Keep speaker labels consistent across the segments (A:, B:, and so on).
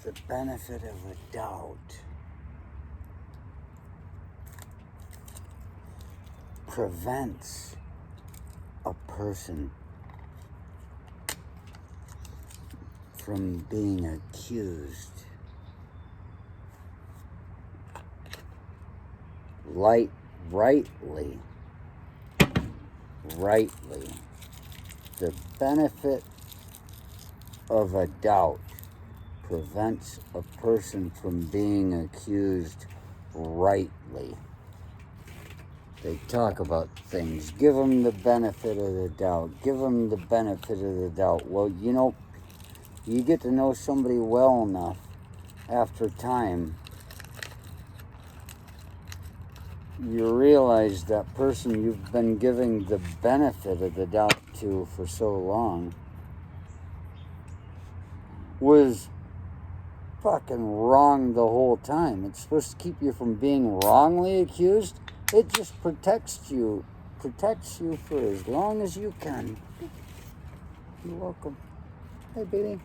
A: the benefit of a doubt prevents a person from being accused rightly. The benefit of a doubt prevents a person from being accused rightly. They talk about things. Give them the benefit of the doubt. Give them the benefit of the doubt. Well, you know, you get to know somebody well enough after time, you realize that person you've been giving the benefit of the doubt to for so long was fucking wrong the whole time. It's supposed to keep you from being wrongly accused. It just protects you for as long as you can. You're welcome. Hey, baby.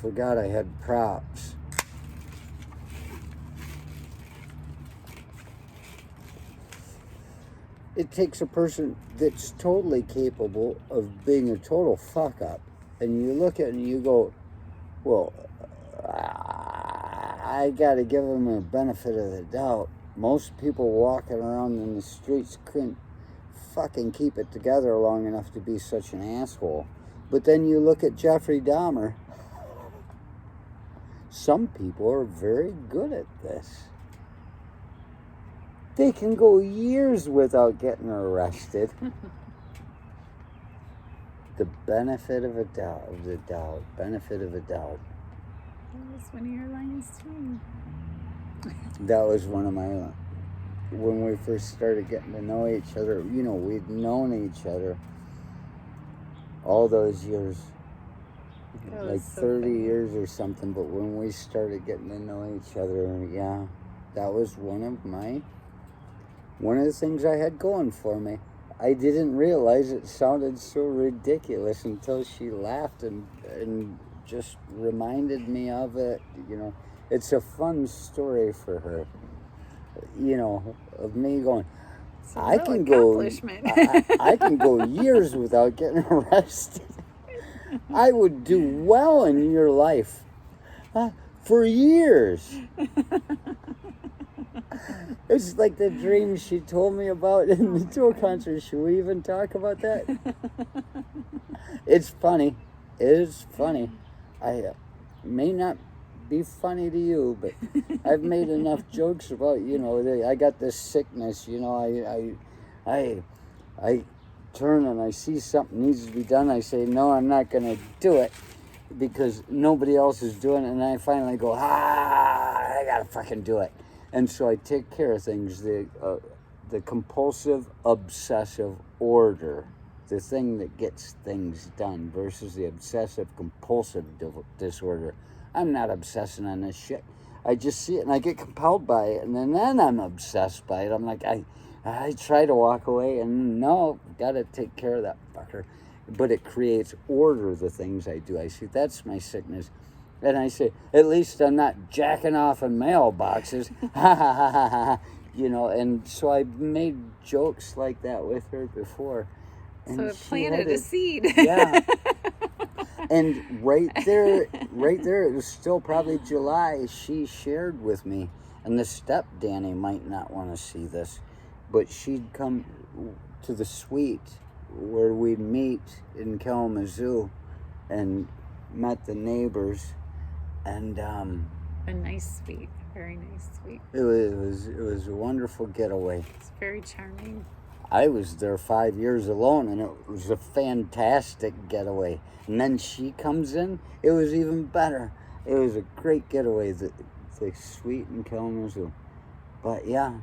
A: Forgot I had props. It takes a person that's totally capable of being a total fuck up, and you look at it and you go, well, I gotta give them a benefit of the doubt. Most people walking around in the streets couldn't fucking keep it together long enough to be such an asshole. But then you look at Jeffrey Dahmer. Some people are very good at this. They can go years without getting arrested. The benefit of a doubt, benefit of a doubt.
B: That was one of your lines too.
A: That was one of my lines. When we first started getting to know each other, you know, we'd known each other all those years. Like 30 years or something, but when we started getting to know each other, yeah, that was one of the things I had going for me. I didn't realize it sounded so ridiculous until she laughed and just reminded me of it. You know, it's a fun story for her, you know, of me going, I can go years without getting arrested. I would do well in your life for years. It's like the dream she told me about in the tour concert. Should we even talk about that? It's funny. It is funny. I may not be funny to you, but I've made enough jokes about, you know, I got this sickness, you know, I turn and I see something needs to be done. I say, no, I'm not going to do it because nobody else is doing it. And I finally go, I got to fucking do it. And so I take care of things, the compulsive obsessive order, the thing that gets things done versus the obsessive compulsive disorder. I'm not obsessing on this shit. I just see it and I get compelled by it, and then I'm obsessed by it. I'm like, I try to walk away, and no, gotta take care of that fucker. But it creates order, the things I do. I see, that's my sickness. And I say, at least I'm not jacking off in mailboxes. Ha ha ha ha ha. You know, and so I made jokes like that with her before. And
B: so it planted a seed.
A: Yeah. And right there, it was still probably July, she shared with me, and the step Danny might not want to see this, but she'd come to the suite where we'd meet in Kalamazoo and met the neighbors, and
B: a nice suite, very nice suite.
A: It was a wonderful getaway.
B: It's very charming.
A: I was there 5 years alone, and it was a fantastic getaway. And then she comes in, it was even better. It was a great getaway, the suite in Kalamazoo. But yeah,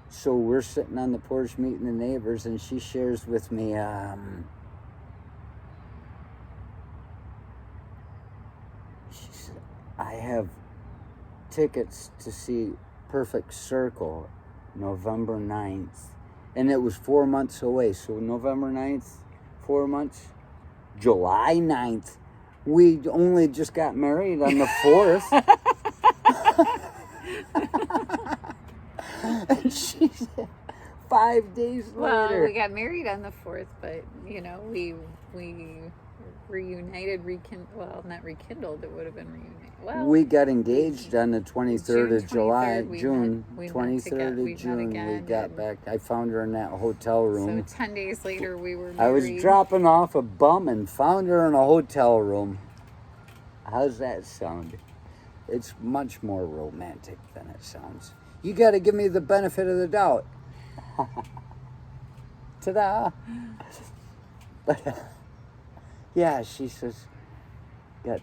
A: so we're sitting on the porch meeting the neighbors, and she shares with me, I have tickets to see Perfect Circle November 9th. And it was 4 months away. So November 9th, 4 months. July 9th. We only just got married on the 4th. And she said 5 days later.
B: Well, we got married on the 4th, but, we reunited, not rekindled, it would have been reunited. Well,
A: we got engaged on the 23rd of July,
B: June
A: 23rd of June, we got back. I found her in that hotel room.
B: So 10 days later, we were married.
A: I was dropping off a bum and found her in a hotel room. How's that sound? It's much more romantic than it sounds. You got to give me the benefit of the doubt. Ta-da! But, yeah, she says, got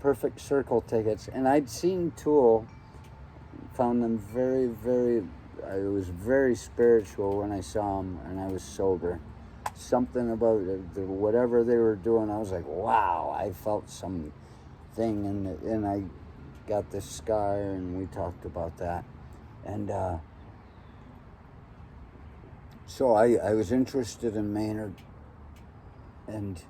A: Perfect Circle tickets. And I'd seen Tool, found them very, very, I was very spiritual when I saw them, and I was sober. Something about whatever they were doing, I was like, wow, I felt something, and I got this scar, and we talked about that. And so I was interested in Maynard, and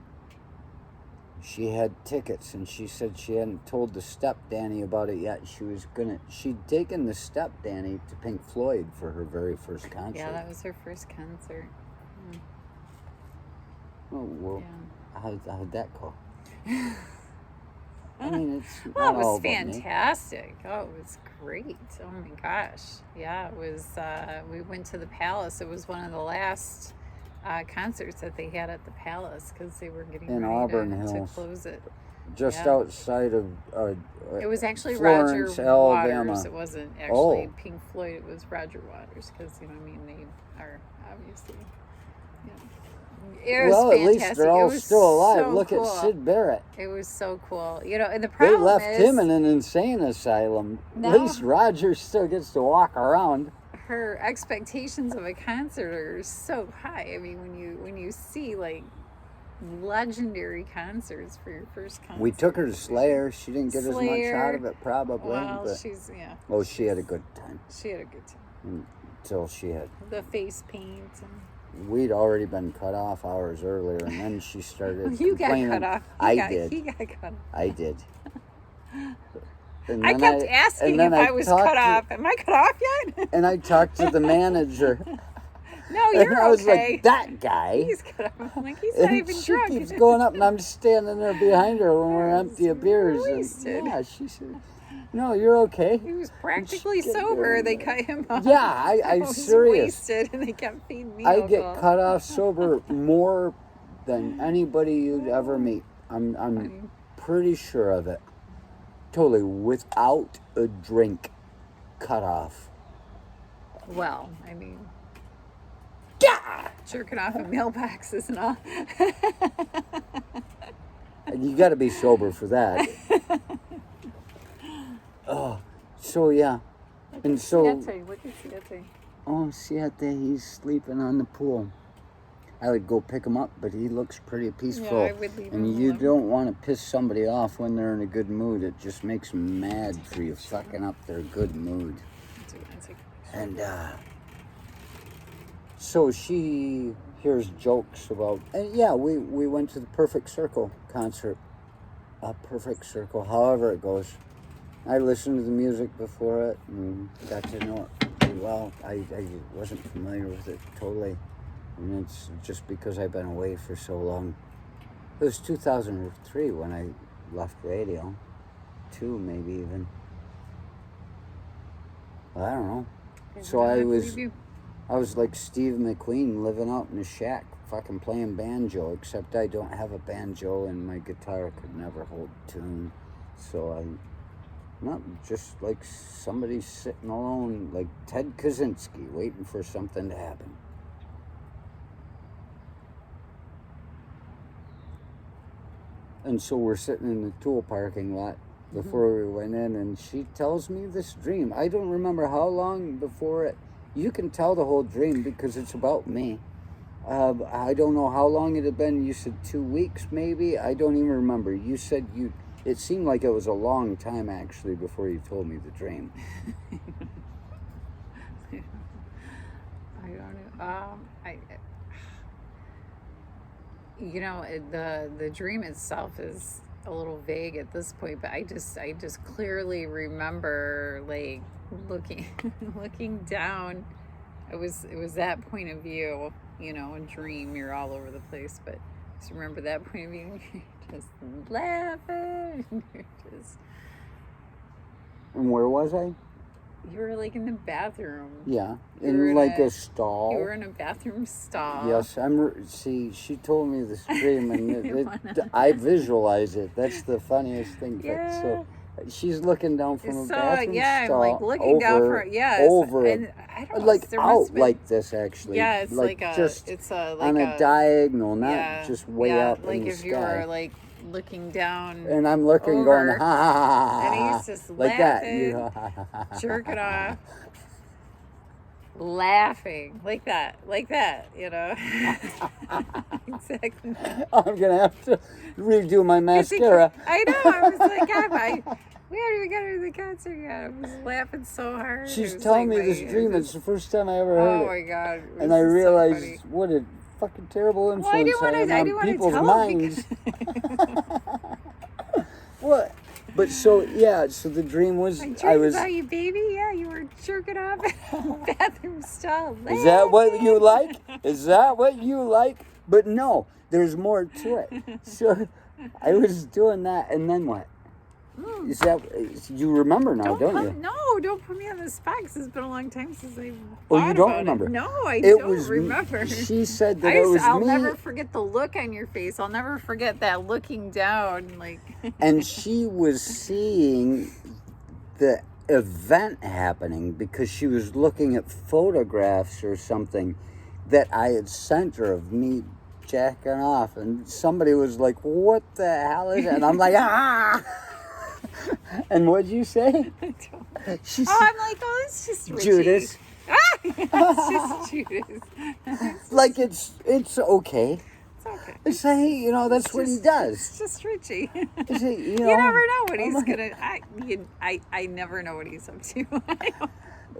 A: she had tickets, and she said she hadn't told the step Danny about it yet. She'd taken the step Danny to Pink Floyd for her very first concert.
B: Yeah, that was her first concert.
A: Oh, well,
B: yeah.
A: how'd that go? I mean, it's
B: well, it
A: not all
B: was
A: about me.
B: fantastic. Oh, it was great. Oh my gosh. Yeah, it was, we went to the Palace. It was one of the last concerts that they had at the Palace, because they were getting
A: In
B: ready
A: Auburn
B: to
A: Hills.
B: close it.
A: Just outside of
B: it was actually
A: Florence,
B: Roger
A: Alabama.
B: Waters. It wasn't actually
A: Oh.
B: Pink Floyd. It was Roger Waters, because they are obviously. It was
A: well,
B: fantastic.
A: at least they're all still alive.
B: So
A: Look
B: cool.
A: at Sid Barrett.
B: It was so cool. And the
A: They
B: problem
A: left
B: is,
A: him in an insane asylum.
B: No.
A: At least Roger still gets to walk around.
B: her expectations of a concert are so high. I mean, when you see like legendary concerts for your first concert.
A: We took her to Slayer. She didn't get as much out of it, probably.
B: Well,
A: but,
B: she's, yeah.
A: oh, she had a good time.
B: She had a good time.
A: Until she had.
B: The face paint.
A: We'd already been cut off hours earlier, and then she started
B: You got
A: complaining.
B: cut off.
A: I
B: did.
A: did.
B: He got cut off.
A: I did. And
B: I
A: then
B: kept asking
A: then
B: if I was cut off. Am I cut off yet?
A: And I talked to the manager.
B: No, you're
A: and I was
B: okay.
A: like, that guy.
B: He's cut off. I'm like, he's not
A: And
B: even
A: she
B: drunk.
A: keeps going up, and I'm standing there behind her when we're empty of beers.
B: wasted.
A: And yeah, she said, no, you're okay.
B: He was practically sober. They cut him off.
A: Yeah, I'm
B: was
A: serious.
B: Wasted, and they kept feeding me.
A: I get
B: alcohol.
A: cut off sober more than anybody you'd ever meet. I'm pretty sure of it. Totally, without a drink, cut off.
B: Well, I mean,
A: Yeah!
B: jerking off in mailboxes and all.
A: You got to be sober for that. Oh, so yeah, and so.
B: What is Siete?
A: Oh, Siete, he's sleeping on the pool. I would go pick him up, but he looks pretty peaceful.
B: Yeah, I would leave him
A: And you
B: alone.
A: don't want to piss somebody off when they're in a good mood. It just makes them mad for you fucking up their good mood. And so she hears jokes about, and yeah, we went to the Perfect Circle concert. A Perfect Circle, however it goes. I listened to the music before it and got to know it pretty well. I wasn't familiar with it totally. And it's just because I've been away for so long. It was 2003 when I left radio. 2 maybe even. Well, I don't know. So I was like Steve McQueen living out in a shack fucking playing banjo, except I don't have a banjo and my guitar could never hold tune. So I'm not just like somebody sitting alone, like Ted Kaczynski, waiting for something to happen. And so we're sitting in the Tool parking lot before we went in, and she tells me this dream. I don't remember how long before it. You can tell the whole dream because it's about me. I don't know how long it had been. You said 2 weeks, maybe. I don't even remember. You said It seemed like it was a long time, actually, before you told me the dream.
B: I don't know. You know, the dream itself is a little vague at this point, but I just clearly remember like looking looking down. It was that point of view, you know, a dream, you're all over the place, but just remember that point of view, you're just laughing. You're just,
A: And where was I?
B: you were like in the bathroom.
A: Yeah,
B: You were
A: in like a stall.
B: You were in a bathroom stall.
A: Yes, see, she told me this dream, and I visualize it. That's the funniest thing.
B: Yeah.
A: So she's looking down from a
B: So
A: bathroom
B: yeah,
A: stall
B: I'm like looking down
A: over,
B: from
A: over,
B: and I don't know,
A: like
B: there must
A: out
B: have been,
A: like this actually.
B: yeah, it's like a,
A: just
B: it's a like
A: on a diagonal, not
B: yeah,
A: just way
B: yeah,
A: up
B: like
A: in the
B: if
A: sky.
B: you were like looking down,
A: And I'm looking,
B: over,
A: going, ha ha ha ha,
B: and he's just
A: like
B: laughing,
A: that,
B: jerking off, laughing like that, you know. Exactly.
A: I'm gonna have to redo my mascara.
B: I know. I was like, we haven't even got into the concert yet. I was laughing so hard.
A: She's
B: It
A: telling
B: was
A: me
B: like
A: this dream. It's the first time I ever heard
B: oh
A: it.
B: my god! It was
A: And I
B: just so
A: realized
B: funny.
A: what a fucking terrible
B: Well, I
A: influence
B: didn't want to.
A: I
B: I
A: am
B: didn't
A: on
B: want to
A: people's
B: tell him
A: minds.
B: because
A: What? But so yeah, so the dream was
B: I
A: I
B: dreamed
A: was.
B: about you, baby. Yeah, you were jerking off in the bathroom stall.
A: Is that what you like? Is that what you like? But no, there's more to it. So I was doing that, and then what? Is that you remember now, don't you?
B: No, don't put me on the spot because it's been a long time since I.
A: Oh, you don't
B: about
A: remember?
B: It. No, I
A: It
B: don't
A: was
B: remember.
A: She said that it was
B: I'll
A: me.
B: never forget the look on your face. I'll never forget that looking down, like.
A: And she was seeing the event happening because she was looking at photographs or something that I had sent her of me jacking off, and somebody was like, "What the hell is it?" And I'm like, "Ah!" And what'd you say? She said,
B: I'm like, oh, it's just Richie.
A: Judas.
B: It's just Judas.
A: Like it's okay.
B: It's okay.
A: It's like, you know, that's what he
B: It's
A: does.
B: just Richie.
A: It's like, you
B: You
A: know,
B: never know what he's gonna. I never know what he's up to.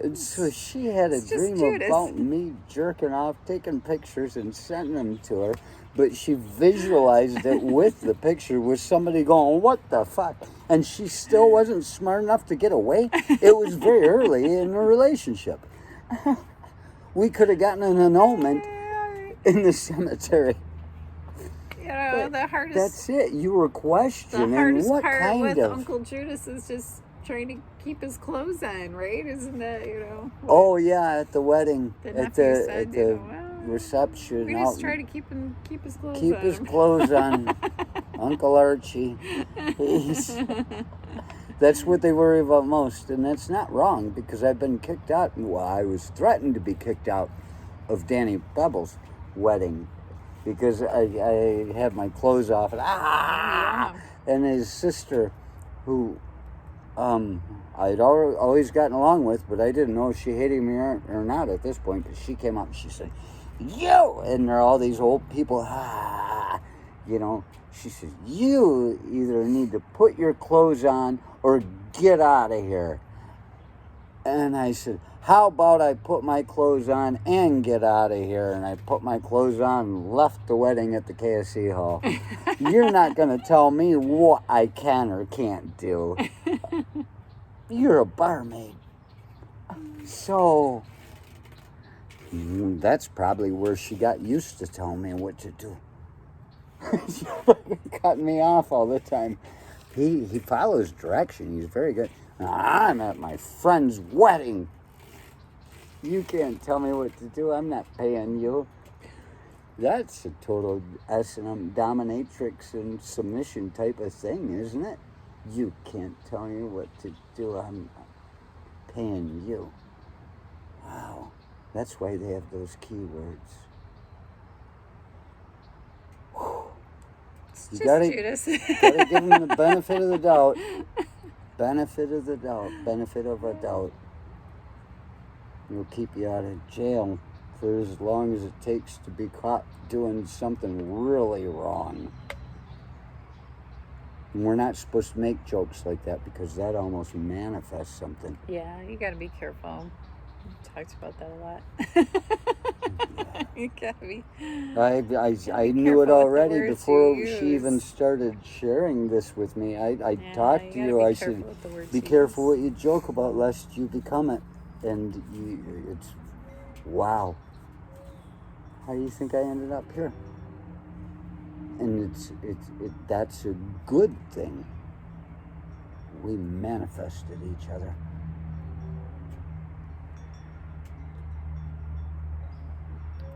A: And so she had a
B: It's just
A: dream
B: Judas.
A: about me jerking off, taking pictures, and sending them to her. But she visualized it with the picture with somebody going, "What the fuck?" And she still wasn't smart enough to get away. It was very early in the relationship. We could have gotten an annulment in the cemetery.
B: You know, the hardest.
A: That's it. You were questioning
B: The hardest
A: what
B: part
A: kind
B: with
A: of.
B: Uncle Judas is just trying to keep his clothes on, right? Isn't that, you know?
A: Oh yeah, at the wedding,
B: The
A: at
B: nephew
A: the
B: said,
A: at
B: you
A: the
B: know, well,
A: reception.
B: we just try to keep his clothes
A: Keep
B: on.
A: his clothes on, Uncle Archie. That's what they worry about most, and that's not wrong because I've been kicked out. Well, I was threatened to be kicked out of Danny Bebble's wedding because I had my clothes off and and his sister, who I'd always gotten along with, but I didn't know if she hated me or not at this point because she came up and she said, "Yo!" And there are all these old people, you know. She said, "You either need to put your clothes on or get out of here." And I said, "How about I put my clothes on and get out of here?" And I put my clothes on and left the wedding at the KSC Hall. You're not going to tell me what I can or can't do. You're a barmaid. So that's probably where she got used to telling me what to do. She fucking cut me off all the time. He follows direction. He's very good. I'm at my friend's wedding. You can't tell me what to do. I'm not paying you. That's a total S&M dominatrix and submission type of thing, isn't it? You can't tell me what to do. I'm paying you. Wow. That's why they have those keywords.
B: It's
A: You
B: just
A: gotta,
B: Judas.
A: gotta give them the benefit of the doubt. Benefit of the doubt. Benefit of a doubt. It'll keep you out of jail for as long as it takes to be caught doing something really wrong. And we're not supposed to make jokes like that because that almost manifests something.
B: Yeah, you got to be careful. We talked about that a lot. You got to be.
A: I knew it already before she even started sharing this with me. I talked to you. I said, be careful what you joke about, lest you become it. And it's wow. How do you think I ended up here? And that's a good thing. We manifested each other.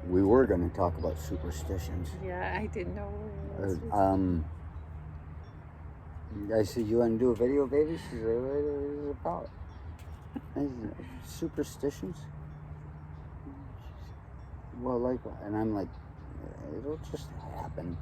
A: We were going to talk about superstitions.
B: Yeah, I didn't know where it was.
A: I said, you want to do a video, baby? She said, what is it about? Superstitions? Well, like, and I'm like, it'll just happen.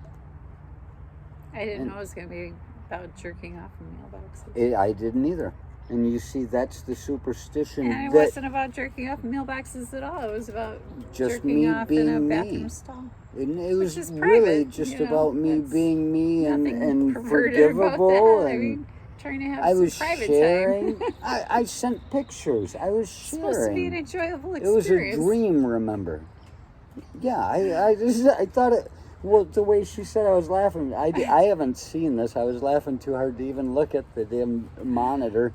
B: I didn't know it was going to be about jerking off in mailboxes.
A: I didn't either. And you see, that's the superstition.
B: And it wasn't about jerking off in mailboxes at all. It was about
A: just
B: jerking
A: me
B: off
A: being
B: in a
A: me.
B: bathroom stall.
A: And it was
B: is
A: really
B: private,
A: just
B: you know,
A: about me being me and
B: perverted
A: forgivable.
B: about that.
A: And
B: I mean, trying to have
A: I
B: some
A: was
B: private
A: sharing.
B: time.
A: I sent pictures. I was sharing.
B: It's supposed to be an enjoyable experience.
A: It was a dream, remember? Yeah, I thought it. Well, the way she said I was laughing, I haven't seen this. I was laughing too hard to even look at the damn monitor.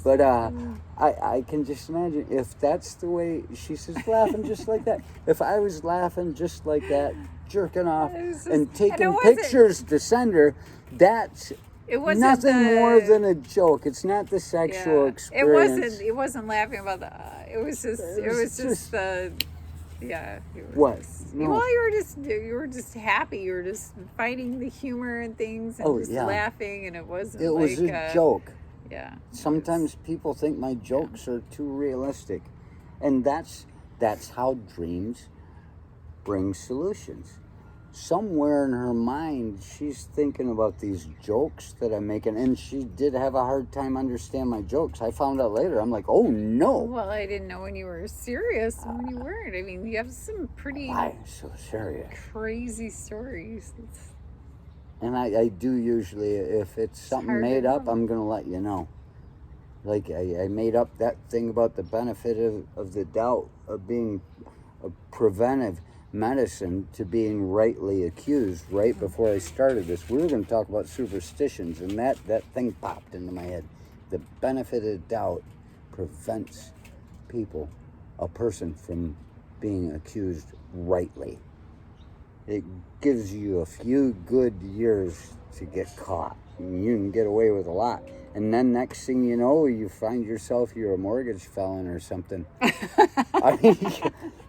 A: But I can just imagine if that's the way she says, laughing just like that. If I was laughing just like that, jerking off and taking pictures to send her, that's nothing more than a joke. It's not the sexual experience.
B: It wasn't laughing about the. It was just the. Yeah.
A: What? No.
B: Well, you were just happy. You were just finding the humor and things and laughing, and it wasn't.
A: It was a joke.
B: Yeah.
A: Sometimes people think my jokes are too realistic, and that's how dreams bring solutions. Somewhere in her mind, she's thinking about these jokes that I'm making, and she did have a hard time understand my jokes. I found out later. I'm like, oh no.
B: Well, I didn't know when you were serious and when you weren't. I mean, you have some pretty
A: I'm so serious,
B: crazy stories.
A: And I do usually, if it's something made up, I'm going to let you know. Like, I made up that thing about the benefit of the doubt of being a preventive medicine to being rightly accused right before I started this. We were going to talk about superstitions, and that thing popped into my head. The benefit of doubt prevents a person from being accused rightly. It gives you a few good years to get caught. You can get away with a lot. And then next thing you know, you find yourself, you're a mortgage felon or something. I mean,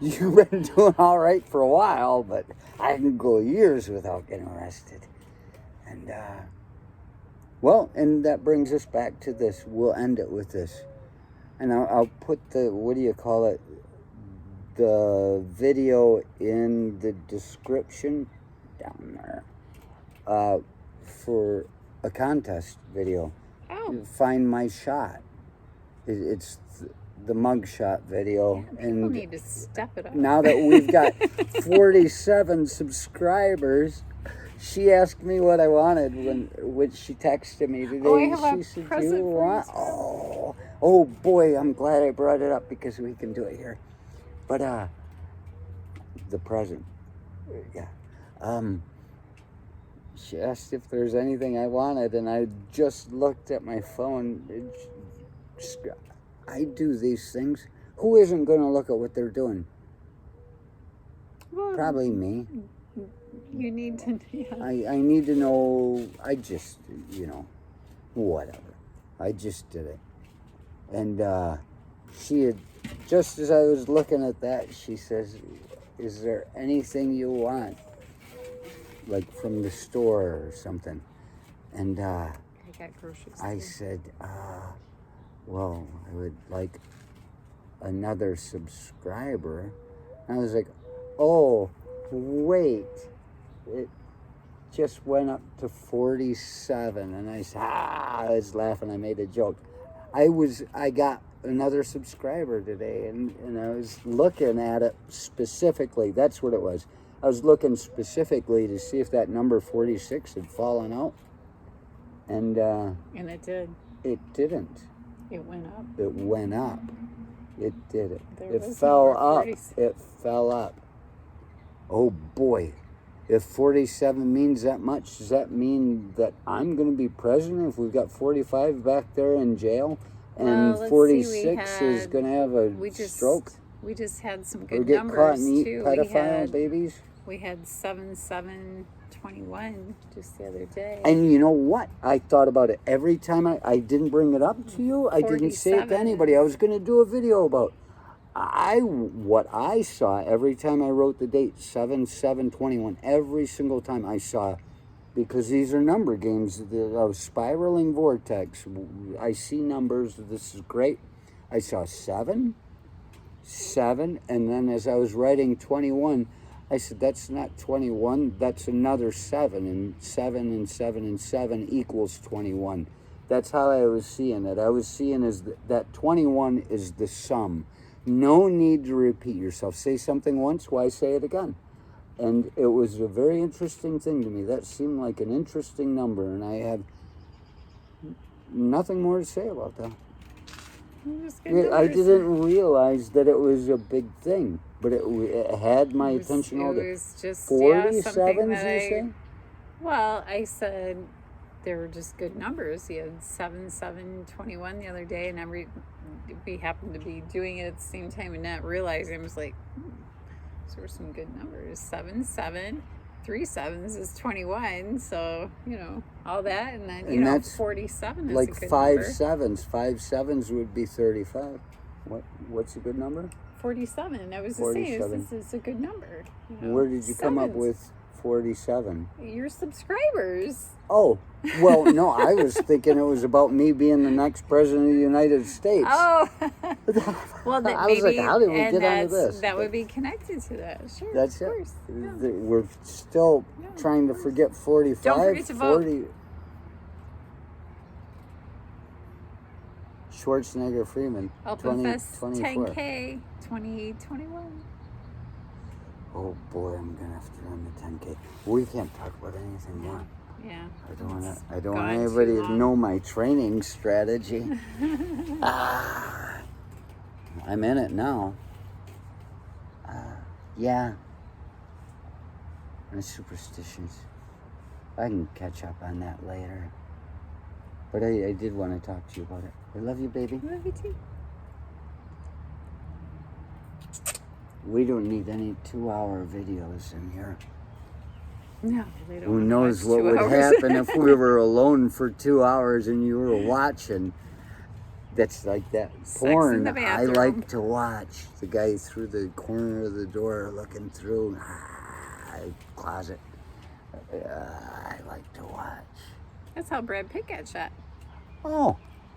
A: you've been doing all right for a while, but I can go years without getting arrested. And, and that brings us back to this. We'll end it with this. And I'll put the video in the description down there for a contest video. Find my shot. It's the mug shot video.
B: Yeah, people need to step it up.
A: Now that we've got 47 subscribers, she asked me what I wanted when she texted me today. She said, "Do you want?" Oh boy, I'm glad I brought it up because we can do it here. But the present, yeah. She asked if there's anything I wanted, and I just looked at my phone. I do these things. Who isn't going to look at what they're doing?
B: Well,
A: probably me.
B: You need to. Yeah.
A: I need to know. I just, whatever. I just did it. And she had, just as I was looking at that, she says, "Is there anything you want? Like from the store or something?" And
B: I got groceries.
A: I said, well, I would like another subscriber. And I was like, oh, wait. It just went up to 47. And I said, I was laughing. I made a joke. I got another subscriber today, and I was looking at it specifically. That's what it was. I was looking specifically to see if that number 46 had fallen out. And
B: And it did.
A: it didn't.
B: It went up.
A: It went up. It did it.
B: There
A: It
B: was
A: fell
B: number
A: up.
B: 46.
A: It fell up. Oh boy. If 47 means that much, does that mean that I'm going to be president if we've got 45 back there in jail? And
B: Well, let's see,
A: 46 is
B: had-
A: going to have a stroke?
B: We just had some
A: Or
B: good
A: get
B: numbers
A: caught and eat
B: too.
A: pedophile babies?
B: We had 7721 just the other day.
A: And you know what? I thought about it every time I didn't bring it up to you. I didn't say it to
B: 47.
A: anybody. I was going to do a video about what I saw every time I wrote the date, 7/7/21. Every single time I saw, because these are number games, a spiraling vortex. I see numbers. This is great. I saw 7, and then as I was writing 21, I said, that's not 21, that's another 7, and 7 and 7 and 7 equals 21. That's how I was seeing it. I was seeing as that 21 is the sum. No need to repeat yourself. Say something once, why say it again? And it was a very interesting thing to me. That seemed like an interesting number, and I have nothing more to say about that. I didn't realize that it was a big thing, but it had my attention all day.
B: It was just
A: 47s, you say?
B: Well, I said they were just good numbers. You had 7/7/21 the other day, and we happened to be doing it at the same time and not realizing. I was like, those were some good numbers. 7, 7, 3 sevens is 21. So, all that. And then,
A: that's
B: 47 is
A: like
B: a good
A: 5
B: number.
A: 7s. 5 7s would be 35. What's a good number?
B: 47. I was just saying,
A: 47.
B: this is a good number.
A: Where did you come up
B: Sevens.
A: with 47?
B: Your subscribers.
A: Oh, well, no, I was thinking it was about me being the next president of the United States.
B: Oh, well, that
A: I was
B: maybe,
A: like, how did we
B: and
A: get onto this?
B: that would be connected to that. Sure,
A: That's
B: of
A: it.
B: course. Yeah.
A: We're still
B: Yeah,
A: trying to
B: of course.
A: forget 45.
B: Don't forget to vote.
A: 40. Schwarzenegger Freeman.
B: Open Fest
A: 24.
B: 10K 2021.
A: Oh boy, I'm gonna have to run the 10K. We can't talk about anything more.
B: Yeah.
A: I don't want
B: It's
A: I don't
B: gone
A: want
B: too
A: anybody to
B: long.
A: know my training strategy. I'm in it now. Yeah. My superstitions. I can catch up on that later. But I did want to talk to you about it. I love you, baby.
B: Love you too.
A: We don't need any 2-hour videos in here.
B: No, they don't
A: Who
B: wanna
A: knows
B: watch
A: what
B: 2
A: would
B: hours.
A: happen if we were alone for 2 hours and you were watching. That's like that
B: Sex
A: porn
B: in the
A: I
B: bathroom.
A: like to watch. The guy through the corner of the door looking through. Closet. I like to watch.
B: That's how Brad Pitt got shot.
A: Oh,